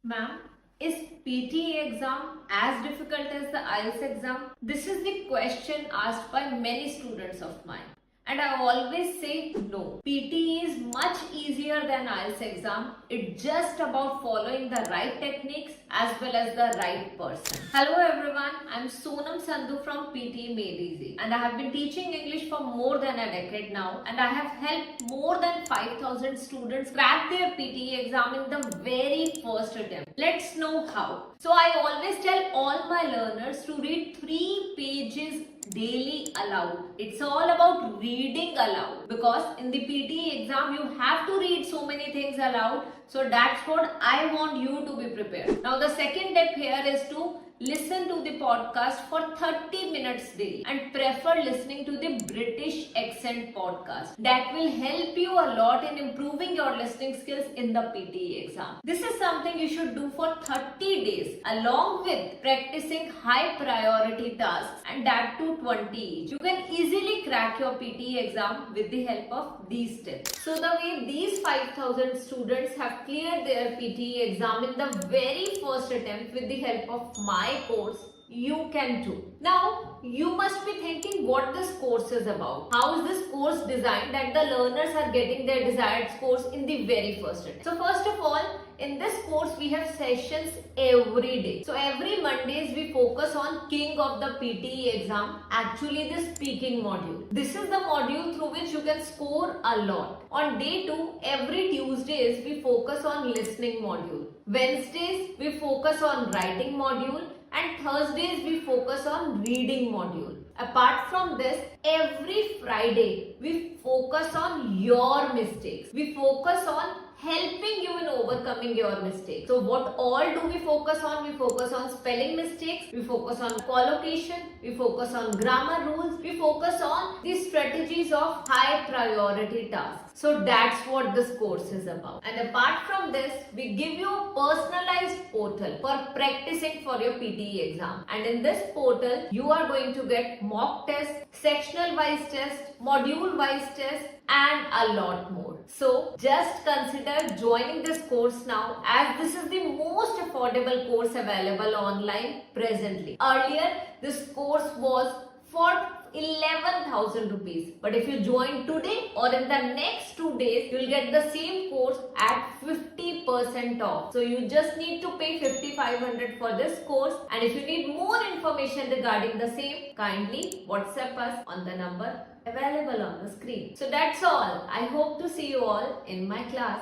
Ma'am, is PTE exam as difficult as the IELTS exam? This is the question asked by many students of mine. And I always say no. PTE is much easier than IELTS exam. It's just about following the right techniques as well as the right person. Hello everyone, I'm Sonam Sandhu from PTE Made Easy. And I have been teaching English for more than a decade now. And I have helped more than 5,000 students crack their PTE exam in the very first attempt. Let's know how. So I always tell all my learners to read 3 pages daily aloud. It's all about reading aloud because in the PTE exam you have to read so many things aloud. So that's what I want you to be prepared. Now the second step here is to listen to the podcast for 30 minutes daily and prefer listening to the British accent podcast. That will help you a lot in improving your listening skills in the PTE exam. This is something you should do for 30 days along with practicing high priority tasks, and that too 20 each. You can easily crack your PTE exam with the help of these tips. So the way these 5,000 students have cleared their PTE exam in the very first attempt with the help of my course, you can too. Now, you must be thinking what this course is about. How is this course designed that the learners are getting their desired scores in the very first attempt? So first of all, in this course we have sessions every day. So every Mondays we focus on King of the PTE exam, actually the speaking module. This is the module through which you can score a lot. On day 2, every Tuesdays we focus on listening module. Wednesdays we focus on writing module. And Thursdays we focus on reading module. Apart from this, every Friday we focus on your mistakes. We focus on helping you in overcoming your mistakes. So what all do we focus on? We focus on spelling mistakes, we focus on collocation, we focus on grammar rules, we focus on the strategies of high priority tasks. So that's what this course is about. And apart from this, we give you a personalized portal for practicing for your PTE exam. And in this portal, you are going to get mock tests, sectional wise tests, module wise tests, and a lot more. So just consider joining this course now, as this is the most affordable course available online presently. Earlier, this course was for 11,000 rupees. But if you join today or in the next 2 days, you will get the same course at 50% off. So you just need to pay 5,500 for this course. And if you need more information regarding the same, kindly WhatsApp us on the number available on the screen. So that's all. I hope to see you all in my class.